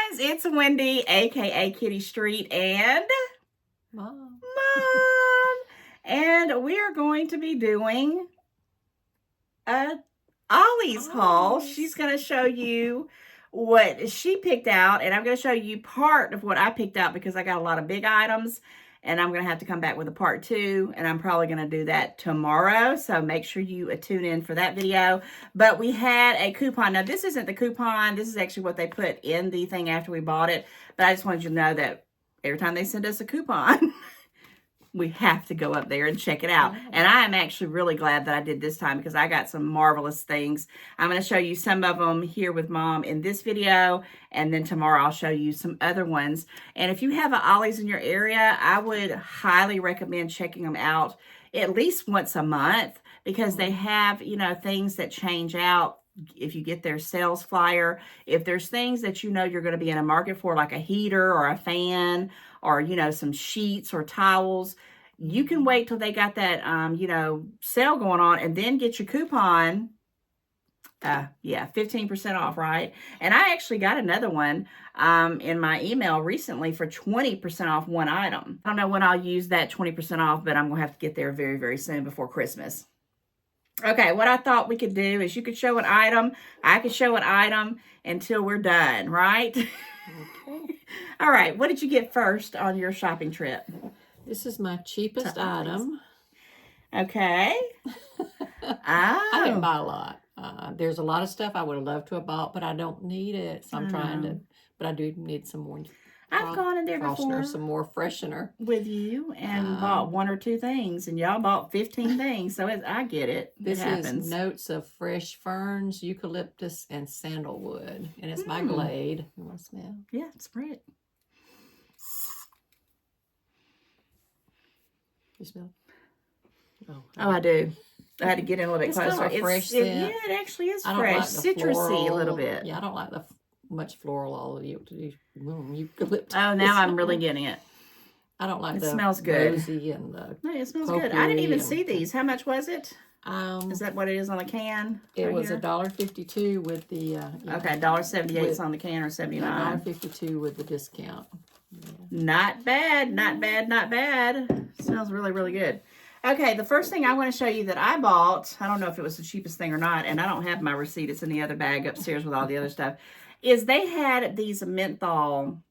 friends, it's Wendy, aka Kitty Street, and Mom. And we are going to be doing a Ollie's haul. She's going to show you what she picked out, and I'm going to show you part of what I picked out because I got a lot of big items, and I'm going to have to come back with a part 2, and I'm probably going to do that tomorrow, so make sure you tune in for that video. But we had a coupon. Now, this isn't the coupon. This is actually what they put in the thing after we bought it, but I just wanted you to know that every time they send us a coupon, we have to go up there and check it out. And I am actually really glad that I did this time because I got some marvelous things. I'm going to show you some of them here with Mom in this video, and then tomorrow I'll show you some other ones. And if you have an Ollie's in your area, I would highly recommend checking them out at least once a month because they have, you know, things that change out. If you get their sales flyer, if there's things that you know you're going to be in a market for, like a heater or a fan or, you know, some sheets or towels, you can wait till they got that, you know, sale going on and then get your coupon. Yeah, 15% off, right? And I actually got another one in my email recently for 20% off one item. I don't know when I'll use that 20% off, but I'm going to have to get there very, very soon before Christmas. Okay, what I thought we could do is you could show an item, I could show an item until we're done, right? Okay. All right, what did you get first on your shopping trip? This is my cheapest item. Okay. I didn't buy a lot. There's a lot of stuff I would have loved to have bought, but I don't need it. So I'm trying to, but I do need some more. I've gone in there before. Some more freshener. With you and bought 1 or 2 things, and y'all bought 15 things, so I get it. This is notes of fresh ferns, eucalyptus, and sandalwood, and it's my Glade. You want to smell? Yeah, spray it. You smell? Oh, I do. I had to get in a little bit closer. Kind of fresh scent. Yeah, it actually is I don't fresh, like the citrusy floral, a little bit. Yeah, I don't like the much floral all of you eucalyptus. Oh, now I'm really getting it. I don't like it the smells good. rosy and the no, it smells good. I didn't even see these. How much was it? Is that what it is on the can? It was $1.52 with the okay, $1.78 on the can or 79. $1.52 with the discount. Yeah. Not bad, not bad, not bad. Smells really, really good. Okay, the first thing I want to show you that I bought, I don't know if it was the cheapest thing or not, and I don't have my receipt. It's in the other bag upstairs with all the other stuff, is they had these menthol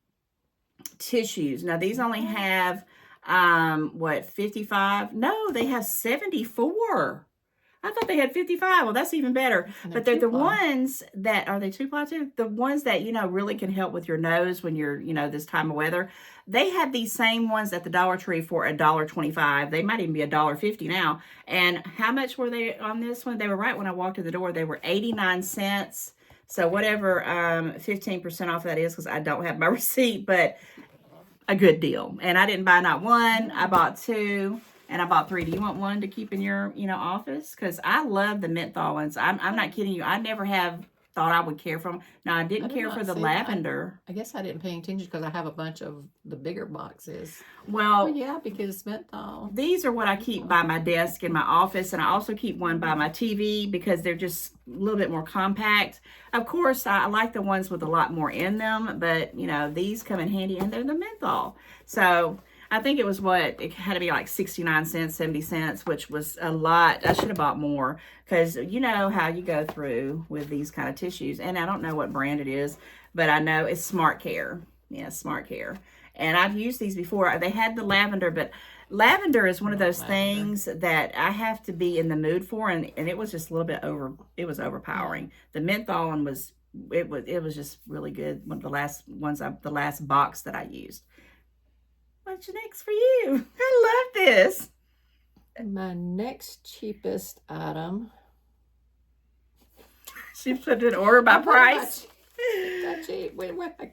tissues. Now, these only have, 55? No, they have 74. I thought they had 55. Well, that's even better. But they're the ones that, are they 2-ply too? The ones that, you know, really can help with your nose when you're, you know, this time of weather. They had these same ones at the Dollar Tree for $1.25. They might even be $1.50 now. And how much were they on this one? They were right when I walked to the door. They were 89 cents. So whatever 15% off that is, because I don't have my receipt, but a good deal. And I didn't buy not one. I bought 2. And I bought 3. Do you want one to keep in your, you know, office? Because I love the menthol ones. I'm not kidding you. I never have thought I would care for them. Now, I didn't care for the lavender. I guess I didn't pay attention because I have a bunch of the bigger boxes. Well, yeah, because it's menthol. These are what I keep by my desk in my office. And I also keep one by my TV because they're just a little bit more compact. Of course, I like the ones with a lot more in them. But, you know, these come in handy and they're the menthol. So I think it was it had to be like 69 cents, 70 cents, which was a lot. I should have bought more because you know how you go through with these kind of tissues. And I don't know what brand it is, but I know it's Smart Care. Yeah, Smart Care. And I've used these before. They had the lavender, but lavender is one of those things that I have to be in the mood for. And it was just a little bit it was overpowering. The menthol one was just really good. One of the last box that I used. What's next for you? I love this. My next cheapest item. She put it in order by price. That's cheap. Wait, I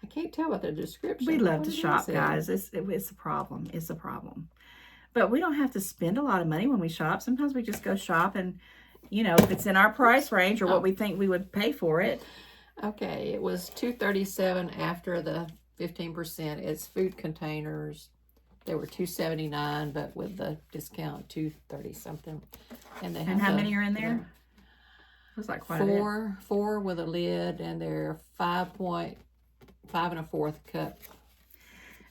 can't tell what the description. We love to shop, guys. It's a problem. It's a problem. But we don't have to spend a lot of money when we shop. Sometimes we just go shop and, you know, if it's in our price range or what we think we would pay for it. Okay, it was $2.37 after the 15%. It's food containers. They were $2.79, but with the discount, $2.30 something. And they have how many are in there? It was like quite a bit. Four with a lid, and they're 5.2 5 1/4 cup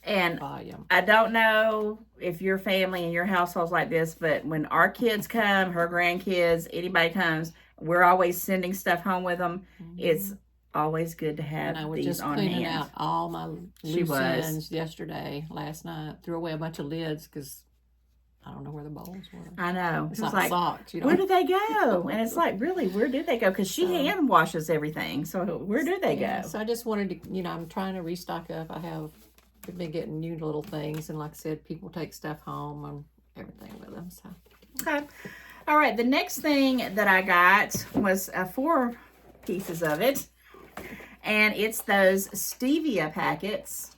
And volume. I don't know if your family and your household's like this, but when our kids come, her grandkids, anybody comes, we're always sending stuff home with them. It's always good to have And I was these just on cleaning hand. out all my She loose was. ends yesterday, last night. Threw away a bunch of lids because I don't know where the bowls were. I know. It's It's like like, socks, you know. where did they go? And it's like, really, where did they go? Because she hand washes everything. So where did they go? So I just wanted to, you know, I'm trying to restock up. We've been getting new little things. And like I said, people take stuff home and everything with them. So. Okay. All right. The next thing that I got was 4 pieces of it. And it's those stevia packets.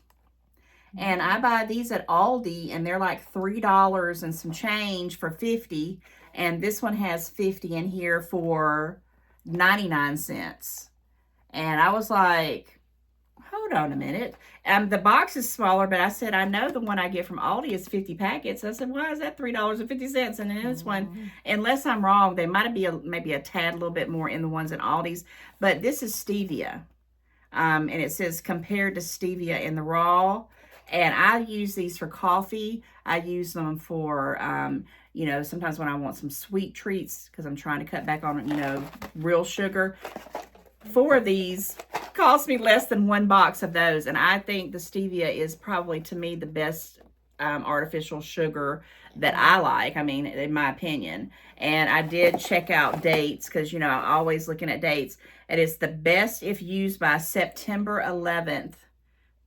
And I buy these at Aldi, and they're like $3 and some change for 50. And this one has 50 in here for 99 cents. And I was like, hold on a minute. The box is smaller, but I said, I know the one I get from Aldi is 50 packets. I said, why is that $3.50? And in this one, unless I'm wrong, they might be maybe a tad little bit more in the ones in Aldi's. But this is stevia. And it says compared to stevia in the raw. And I use these for coffee. I use them for, you know, sometimes when I want some sweet treats because I'm trying to cut back on, you know, real sugar. 4 of these cost me less than 1 box of those. And I think the stevia is probably, to me, the best artificial sugar that I like. I mean, in my opinion. And I did check out dates because, you know, I'm always looking at dates. And it's the best if used by September 11th.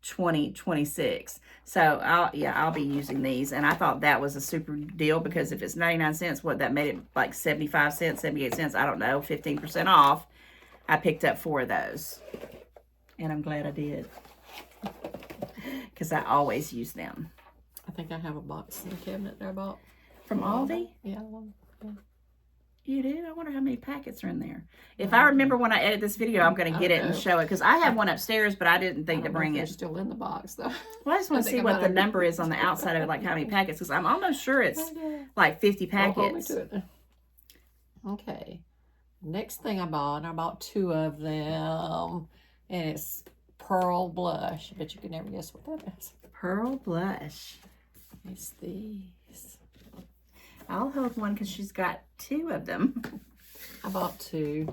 2026. So I'll be using these, and I thought that was a super deal because if it's 99 cents, what that made it like 75 cents, 78 cents, I don't know, 15% off. I picked up 4 of those, and I'm glad I did because I always use them. I think I have a box in the cabinet there I bought. From Aldi? Yeah. You did? I wonder how many packets are in there. If I remember when I edit this video, I'm going to get it and show it. Because I have one upstairs, but I didn't think to bring it. They're still in the box, though. Well, I just want to see what the number is on the outside of it, like how many packets. Because I'm almost sure it's like 50 packets. Okay. Next thing I bought 2 of them. And it's Pearl Blush. I bet you can never guess what that is. Pearl Blush. It's these. I'll hold one because she's got 2 of them. I bought 2.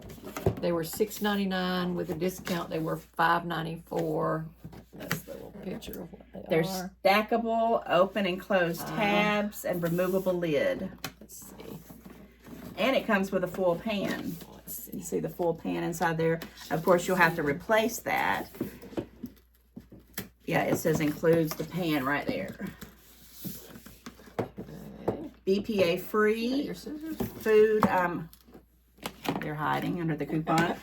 They were $6.99 with a discount. They were $5.94. That's the little picture of what they They're are. stackable, open and close tabs, and removable lid. Let's see. And it comes with a full pan. Let's see. You see the full pan inside there. Of course, you'll have to replace that. Yeah, it says includes the pan right there. BPA free food, they're hiding under the coupon.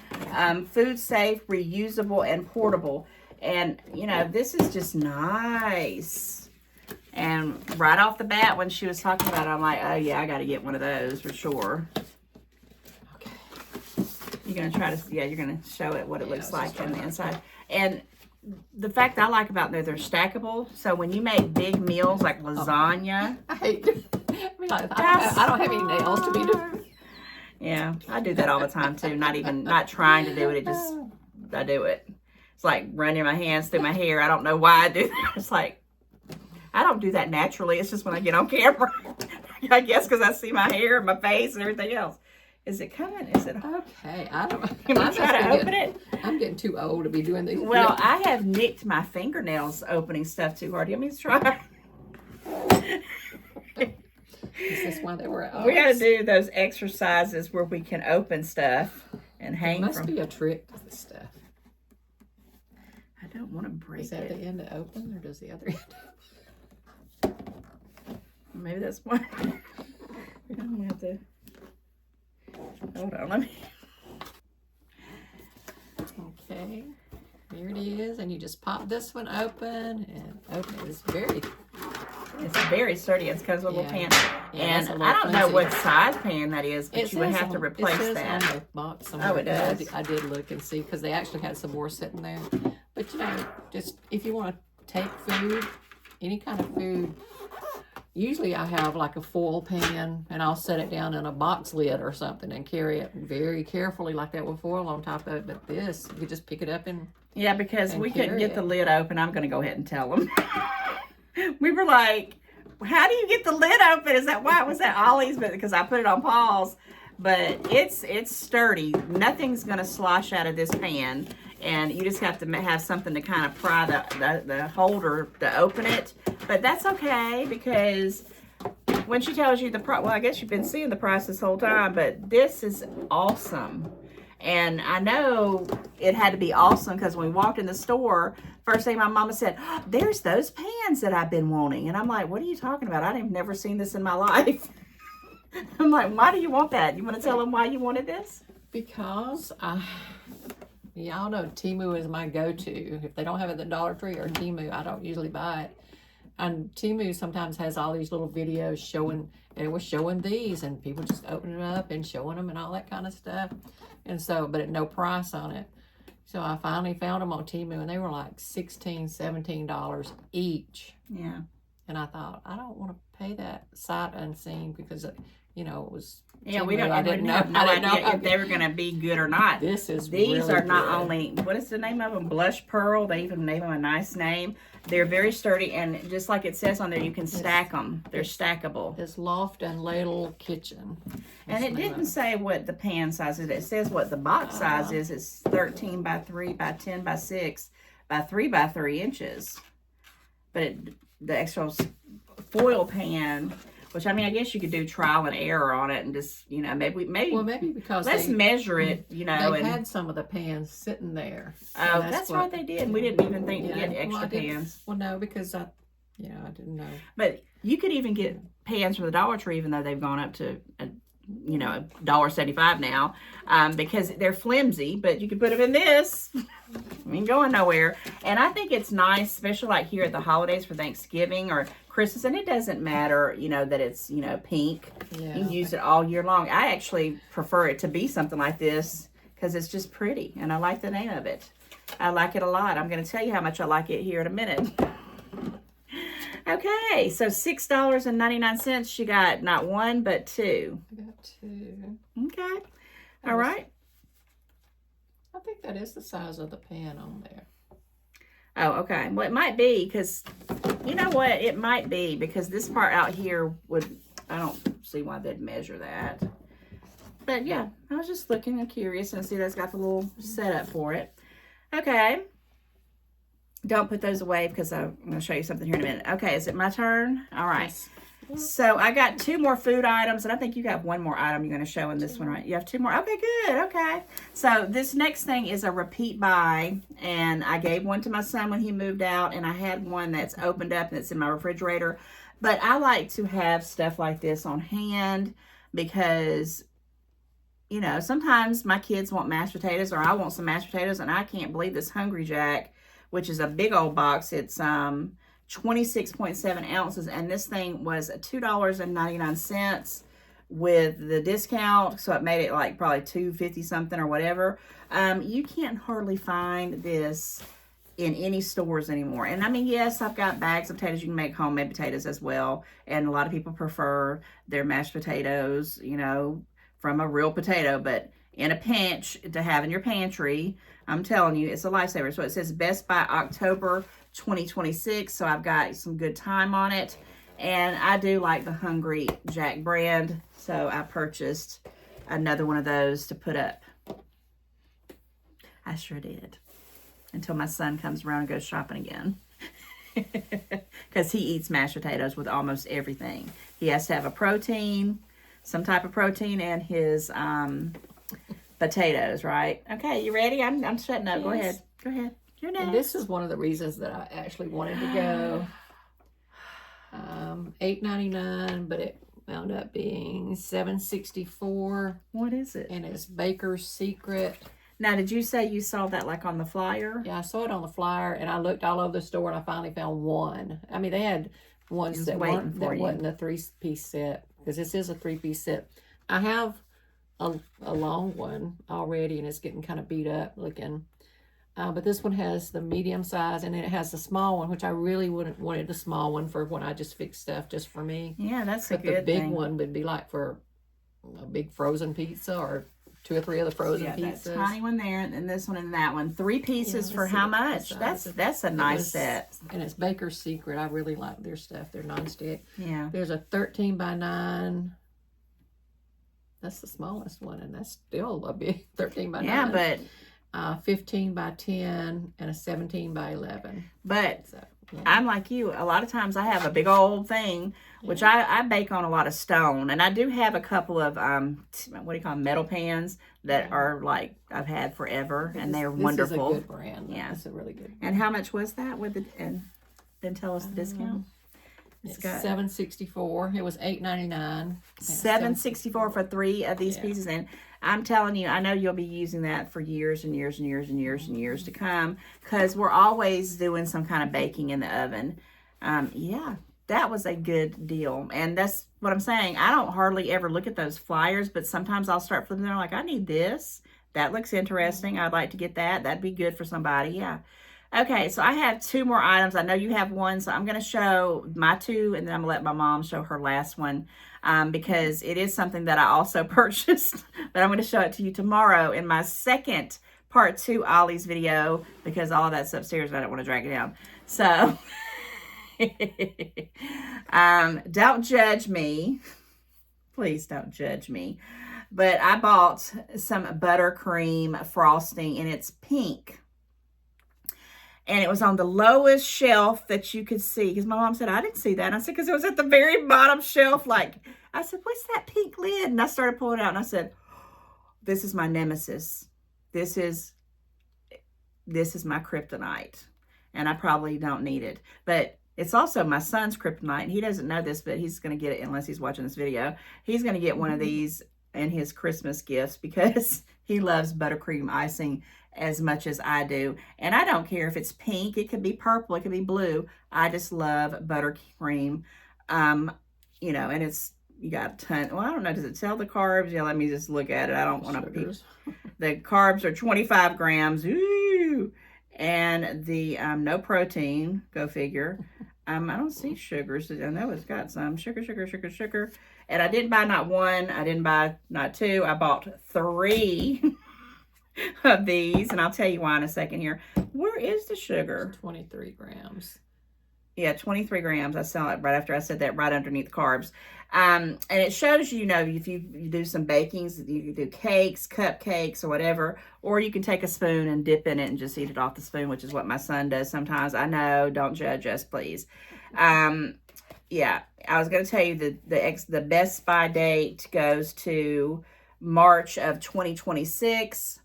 Food safe, reusable, and portable. And, you know, this is just nice. And right off the bat, when she was talking about it, I'm like, oh, yeah, I got to get one of those for sure. Okay. You're going to try to, yeah, you're going to show it what it looks like on the inside. And the fact I like about them, they're stackable. So when you make big meals like lasagna. I hate it. I don't have any nails to be doing. Yeah, I do that all the time too. Not trying to do it. I do it. It's like running my hands through my hair. I don't know why I do that. It's like, I don't do that naturally. It's just when I get on camera. I guess because I see my hair and my face and everything else. Is it coming? Is it okay? I don't. Can we try to open it? I'm getting too old to be doing these. Well, I have nicked my fingernails opening stuff too hard. You want me to try? Is this why they were out? We got to do those exercises where we can open stuff and hang. There must be a trick to this stuff. I don't want to break it. Is that the end to open, or does the other end? Maybe that's why. We don't have to. Hold on, let me. Okay, here it is, and you just pop this one open and open it. It's very sturdy. It comes with a little pan. Yeah, and I don't know what size pan that is, but you would have to replace that. On the box somewhere. Oh, it does. I did look and see because they actually had some more sitting there. But you know, just if you want to take food, any kind of food, usually I have like a foil pan and I'll set it down in a box lid or something and carry it very carefully like that with foil on top of it. But this, you just pick it up and Yeah, because and we couldn't carry get the it. lid open. I'm going to go ahead and tell them. We were like, how do you get the lid open? Is that why it was at Ollie's? But because I put it on pause. But it's sturdy. Nothing's going to slosh out of this pan. And you just have to have something to kind of pry the holder to open it. But that's okay, because when she tells you the price, well, I guess you've been seeing the price this whole time, but this is awesome. And I know it had to be awesome because when we walked in the store, first thing my mama said, oh, there's those pans that I've been wanting. And I'm like, what are you talking about? I've never seen this in my life. I'm like, why do you want that? You want to tell them why you wanted this? Because y'all know Temu is my go-to. If they don't have it at the Dollar Tree or Temu, I don't usually buy it. And Temu sometimes has all these little videos showing, and it was showing these, and people just opening it up and showing them and all that kind of stuff. And so, but at no price on it. So I finally found them on Temu, and they were like $16, $17 each. Yeah. And I thought, I don't want to pay that sight unseen, because, you know, it was. Yeah, Temu. we don't. I didn't know. Have no I didn't idea know if they were going to be good or not. These really are not good. only, what is the name of them? Blush Pearl. They even name them a nice name. They're very sturdy, and just like it says on there, you can stack them. They're stackable. It's Loft and Ladle Kitchen. And it didn't say what the pan size is. It says what the box size is. It's 13 by 3 by 10 by 6 by 3 by 3 inches. But the actual foil pan, which, I mean, I guess you could do trial and error on it and just, you know, maybe Well, maybe because let's measure it, you know. They had some of the pans sitting there. Oh, that's right, they did. And we didn't even think to get extra pans. Well, no, because I didn't know. But you could even get pans from the Dollar Tree, even though they've gone up to, $1.75 now, because they're flimsy. But you can put them in this. I ain't going nowhere. And I think it's nice, especially like here at the holidays for Thanksgiving or Christmas. And it doesn't matter, that it's, pink. Yeah. You can use it all year long. I actually prefer it to be something like this because it's just pretty. And I like the name of it. I like it a lot. I'm going to tell you how much I like it here in a minute. Okay, so $6.99. She got not one, but two. I got two. Okay. All right. I think that is the size of the pan on there. Oh, okay. Well, it might be because, you know what? It might be because this part out here I don't see why they'd measure that. But yeah, I was just looking and curious, and I see that's got the little setup for it. Okay. Don't put those away because I'm going to show you something here in a minute. Okay, is it my turn? All right. Yes. So I got two more food items, and I think you got one more item you're going to show in this one, right? You have two more? Okay, good. Okay. So this next thing is a repeat buy, and I gave one to my son when he moved out, and I had one that's opened up and it's in my refrigerator. But I like to have stuff like this on hand because, sometimes my kids want mashed potatoes or I want some mashed potatoes, and I can't believe this Hungry Jack, which is a big old box. It's 26.7 ounces, and this thing was $2.99 with the discount, so it made it like probably $2.50 something or whatever. You can't hardly find this in any stores anymore. And I mean, yes, I've got bags of potatoes. You can make homemade potatoes as well, and a lot of people prefer their mashed potatoes, from a real potato, but in a pinch to have in your pantry, I'm telling you, it's a lifesaver. So it says Best by October 2026. So I've got some good time on it. And I do like the Hungry Jack brand. So I purchased another one of those to put up. I sure did. Until my son comes around and goes shopping again. Because he eats mashed potatoes with almost everything. He has to have a protein, some type of protein, and his potatoes, right? Okay, you ready? I'm shutting up. Yes. Go ahead. You're next. And this is one of the reasons that I actually wanted to go. $8.99, but it wound up being $7.64. What is it? And it's Baker's Secret. Now, did you say you saw that like on the flyer? Yeah, I saw it on the flyer, and I looked all over the store, and I finally found one. I mean, they had ones that wasn't a three-piece set, because this is a three-piece set. I have a long one already, and it's getting kind of beat up looking. But this one has the medium size, and then it has the small one, which I really wanted the small one for when I just fix stuff just for me. Yeah, that's a good thing. But the big one would be like for a big frozen pizza or 2 or 3 of the frozen yeah, pizzas. that tiny one there, and this one and that one. 3 pieces Yeah, for how much? That's a nice set. And it's Baker's Secret. I really like their stuff. They're nonstick. Yeah. There's a 13 by 9. That's the smallest one, and that's still a big 13 by 9. Yeah, but 15 by 10 and a 17 by 11. But so, yeah. I'm like you. A lot of times I have a big old thing, which I bake on a lot of stone, and I do have a couple of what do you call them, metal pans that are like I've had forever, and they're wonderful. This is a good brand. Yeah, it's a really good brand. And how much was that with the? And then tell us the discount. It's $7.64. It was $8.99. $7.64 for 3 of these pieces, and I'm telling you, I know you'll be using that for years and years and years and years and years to come, because we're always doing some kind of baking in the oven. Yeah, that was a good deal, and that's what I'm saying. I don't hardly ever look at those flyers, but sometimes I'll start flipping them. Like, I need this. That looks interesting. I'd like to get that. That'd be good for somebody. Yeah. Okay, so I have 2 more items. I know you have one, so I'm going to show my 2, and then I'm going to let my mom show her last one, because it is something that I also purchased, but I'm going to show it to you tomorrow in my second part 2 Ollie's video, because all of that's upstairs and I don't want to drag it down. So, don't judge me. Please don't judge me. But I bought some buttercream frosting, and it's pink. And it was on the lowest shelf that you could see. Because my mom said, I didn't see that. And I said, because it was at the very bottom shelf. Like, I said, what's that pink lid? And I started pulling it out. And I said, this is my nemesis. This is my kryptonite. And I probably don't need it. But it's also my son's kryptonite. And he doesn't know this, but he's going to get it unless he's watching this video. He's going to get one of these in his Christmas gifts, because he loves buttercream icing as much as I do. And I don't care if it's pink, it could be purple, it could be blue. I just love buttercream. You know, and it's, you got a ton. Well, I don't know, does it tell the carbs? Yeah, let me just look at it. I don't want to. The carbs are 25 grams. Ooh. And the no protein, go figure. I don't see sugars. I know it's got some sugar. And I didn't buy not 1. I didn't buy not 2. I bought 3 of these, and I'll tell you why in a second here. Where is the sugar? 23 grams. Yeah, 23 grams. I saw it right after I said that, right underneath carbs. And it shows you, you know, if you do some bakings, you can do cakes, cupcakes, or whatever, or you can take a spoon and dip in it and just eat it off the spoon, which is what my son does sometimes. I know, don't judge us, please. Yeah, I was going to tell you the Best By date goes to March of 2026.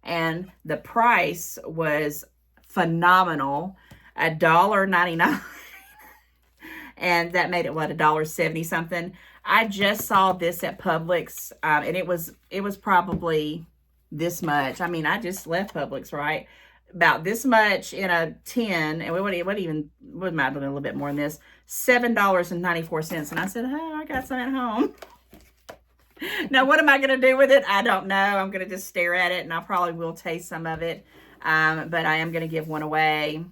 And the price was phenomenal, $1.99. And that made it, what, $1.70 something. I just saw this at Publix, and it was probably this much. I mean, I just left Publix, right? About this much in a tin, and it might have been a little bit more than this, $7.94. And I said, oh, I got some at home. Now, what am I going to do with it? I don't know. I'm going to just stare at it, and I probably will taste some of it. But I am going to give one away.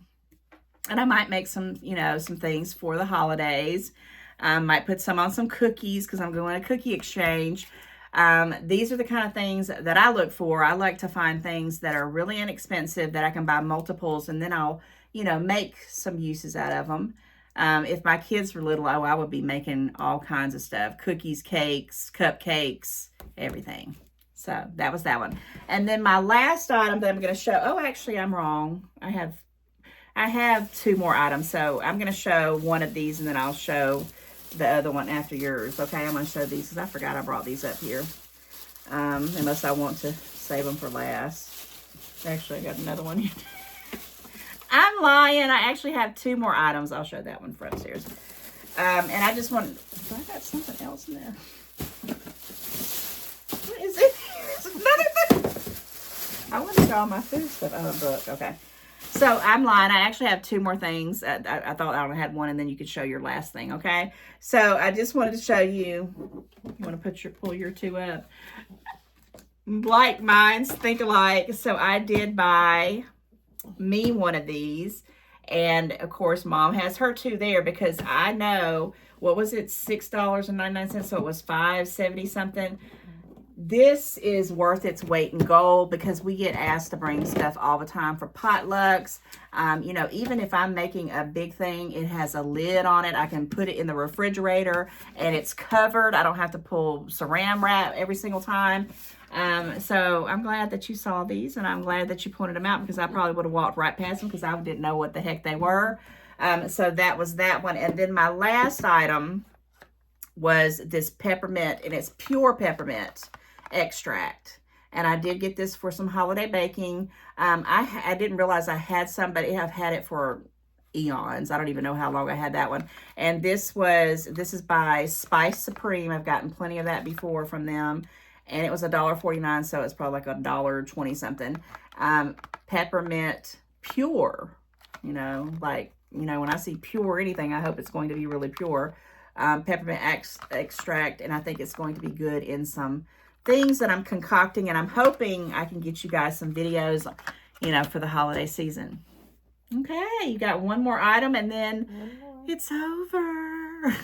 And I might make some, you know, some things for the holidays. Might put some on some cookies, because I'm going to cookie exchange. These are the kind of things that I look for. I like to find things that are really inexpensive, that I can buy multiples, and then I'll, you know, make some uses out of them. If my kids were little, I would be making all kinds of stuff. Cookies, cakes, cupcakes, everything. So that was that one. And then my last item that I'm going to show. Oh, actually, I'm wrong. I have 2 more items. So I'm going to show one of these, and then I'll show the other one after yours. Okay, I'm going to show these because I forgot I brought these up here. Unless I want to save them for last. Actually, I got another one here. I'm lying. I actually have 2 more items. I'll show that one for upstairs. And I just want... Do I got something else in there? What is it? It's another thing. I want to show all my food stuff. Oh, book. Okay. So I'm lying. I actually have 2 more things. I thought I only had 1, and then you could show your last thing. Okay. So I just wanted to show you. You want to pull your 2 up? Like minds, think alike. So I did buy me one of these, and of course Mom has her 2 there, because I know, what was it, $6.99, so it was $5.70 something. This is worth its weight in gold because we get asked to bring stuff all the time for potlucks. You know, even if I'm making a big thing, it has a lid on it. I can put it in the refrigerator and it's covered. I don't have to pull saran wrap every single time. So I'm glad that you saw these, and I'm glad that you pointed them out because I probably would have walked right past them because I didn't know what the heck they were. So that was that one. And then my last item was this peppermint, and it's pure peppermint extract. And I did get this for some holiday baking. I didn't realize I had some, but I've had it for eons. I don't even know how long I had that one. And this is by Spice Supreme. I've gotten plenty of that before from them. And it was $1.49, so it's probably like $1.20 something. Peppermint pure, you know, like, you know, when I see pure anything, I hope it's going to be really pure. Peppermint extract, and I think it's going to be good in some things that I'm concocting, and I'm hoping I can get you guys some videos, you know, for the holiday season. Okay, you got one more item, and then it's over.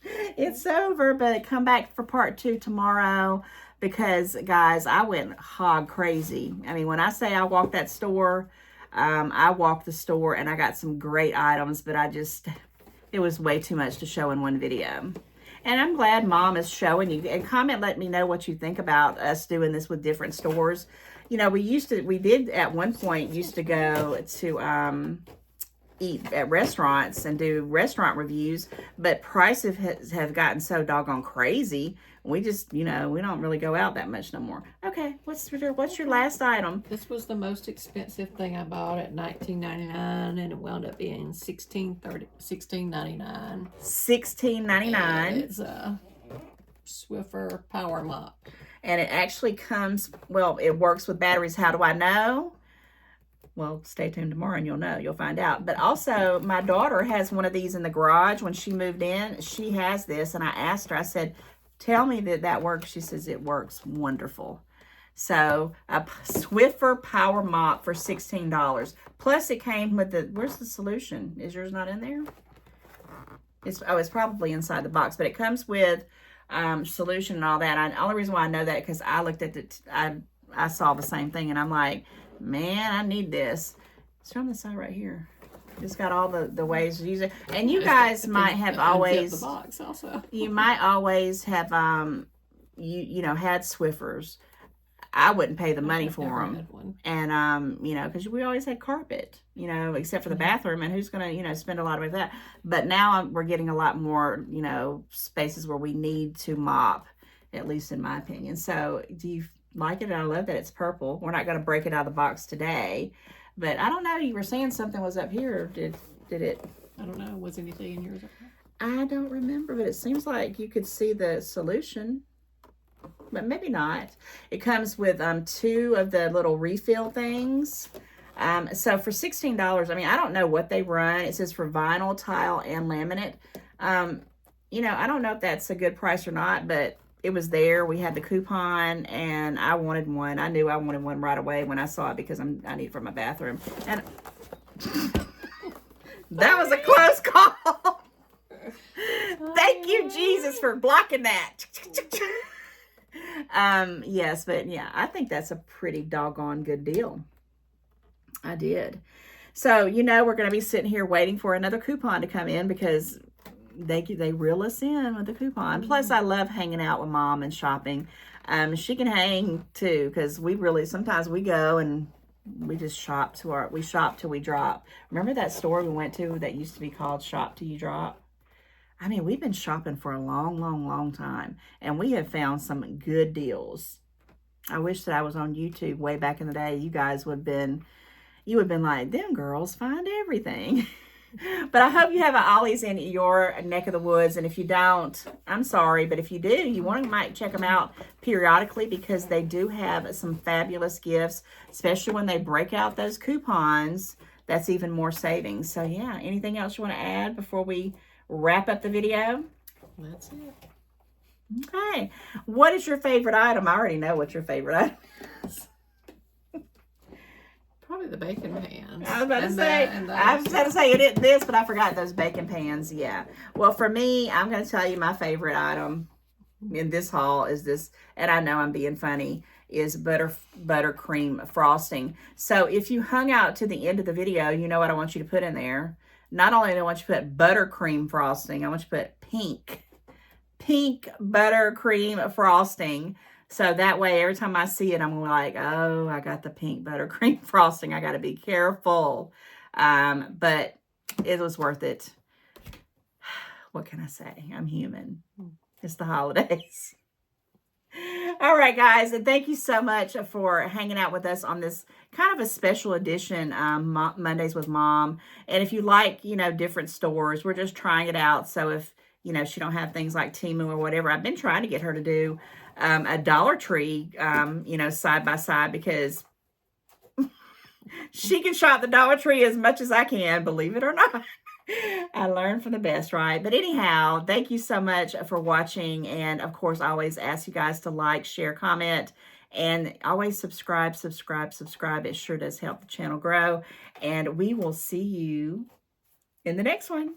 It's over, but come back for part 2 tomorrow because, guys, I went hog crazy. I mean, when I say I walked that store, I walked the store, and I got some great items, but it was way too much to show in one video. And I'm glad Mom is showing you. And comment, let me know what you think about us doing this with different stores. You know, we did at one point used to go to eat at restaurants and do restaurant reviews, but prices have gotten so doggone crazy. We just, you know, we don't really go out that much no more. Okay, what's your last item? This was the most expensive thing I bought at $19.99, and it wound up being $16.99. $16.99. It's a Swiffer power mop. And it actually comes, well, it works with batteries. How do I know? Well, stay tuned tomorrow and you'll know. You'll find out. But also, my daughter has one of these in the garage. When she moved in, she has this. And I asked her, I said, tell me that works. She says it works wonderful. So, a Swiffer power mop for $16. Plus, it came with where's the solution? Is yours not in there? It's probably inside the box. But it comes with solution and all that. The only reason why I know that because I looked at it, I saw the same thing. And I'm like, man, I need this. It's on the side right here. It's got all the ways to use it. And you guys might have always, the box also. You might always have, you know, had Swiffers. I wouldn't pay the money for them. And, you know, because we always had carpet, you know, except for the bathroom. And who's going to, you know, spend a lot of money for that? But now we're getting a lot more, you know, spaces where we need to mop, at least in my opinion. So do you like it? And I love that it's purple. We're not going to break it out of the box today. But I don't know. You were saying something was up here. Did it? I don't know. Was anything in yours up there? I don't remember, but it seems like you could see the solution. But maybe not. It comes with 2 of the little refill things. So for $16, I mean, I don't know what they run. It says for vinyl, tile, and laminate. You know, I don't know if that's a good price or not, but it was there. We had the coupon, and I wanted one. I knew I wanted one right away when I saw it because I need it for my bathroom. And that was a close call. Thank you, Jesus, for blocking that. Yes, but yeah, I think that's a pretty doggone good deal. I did. So, you know, we're going to be sitting here waiting for another coupon to come in because they reel us in with the coupon. Plus, I love hanging out with Mom and shopping. She can hang too because sometimes we go and we just shop till we drop. Remember that store we went to that used to be called Shop Till You Drop? I mean, we've been shopping for a long, long, long time, and we have found some good deals. I wish that I was on YouTube way back in the day. You guys would have been like, them girls find everything. But I hope you have an Ollie's in your neck of the woods, and if you don't, I'm sorry, but if you do, you might check them out periodically because they do have some fabulous gifts, especially when they break out those coupons. That's even more savings. So yeah, anything else you want to add before we wrap up the video? That's it. Okay. What is your favorite item? I already know what your favorite item is. Probably the bacon pans. I was about to say it isn't this, but I forgot those bacon pans. Yeah. Well, for me, I'm going to tell you my favorite item. in this haul is this, and I know I'm being funny, is buttercream frosting. So if you hung out to the end of the video, you know what I want you to put in there. Not only do I want you to put buttercream frosting, I want you to put pink buttercream frosting. So that way, every time I see it, I'm like, oh, I got the pink buttercream frosting. I got to be careful. But it was worth it. What can I say? I'm human. It's the holidays. All right, guys, and thank you so much for hanging out with us on this kind of a special edition, Mondays with Mom. And if you like, different stores, we're just trying it out. So if, she don't have things like Temu or whatever, I've been trying to get her to do a Dollar Tree, side by side, because she can shop the Dollar Tree as much as I can, believe it or not. I learned from the best, right? But anyhow, thank you so much for watching. And of course, I always ask you guys to like, share, comment, and always subscribe. It sure does help the channel grow. And we will see you in the next one.